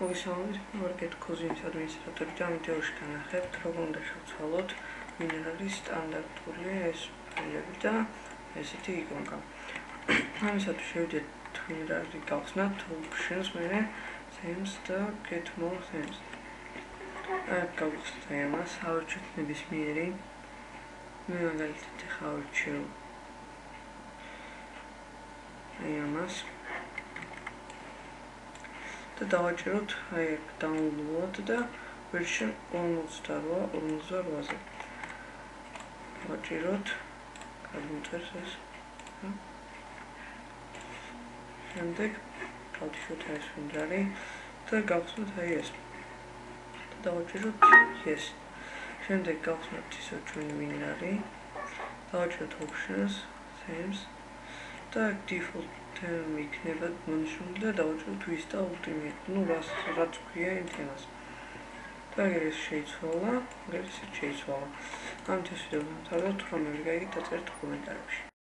მოგესალმებით, ვარგეთ კუზინის ადმინისტრატორი და ვიდეოში განახებთ, როგორ უნდა შევცვალოთ მინერალის სტანდარტული ეს ფაილები და ესეთი იკონკა. ამისათვის შევიდეთ მინერალი გავხსნათ options მერე themes და get more themes. გავხსნათ ამას, ავირჩიოთ ნებისმიერი. მე მაგალითად ახლა ავირჩიო ამას. და დავაჭიროთ აი აქ download და version 48-48-ზე. დავაჭიროთ, გადმოწერს ეს. შემდეგ გავთიშოთ ეს მინერალი და გავხსნათ აი ეს. და დავაჭიროთ yes. შემდეგ გავხსნათ ისო ჩვენი მინერალი. დავაჭიროთ options, themes და default term იქნება მონიშნული და დავაჭიროთ ვის და ultimate. ნუ რაც ქვია ინტენას. და ეგ ეს შეიცვალა, ეგ ეს შეიცვალა. ამით ეს ვიდეო დამთავრდა, თუ რომელი გაიგეთ დაწერთ კომენტარებში.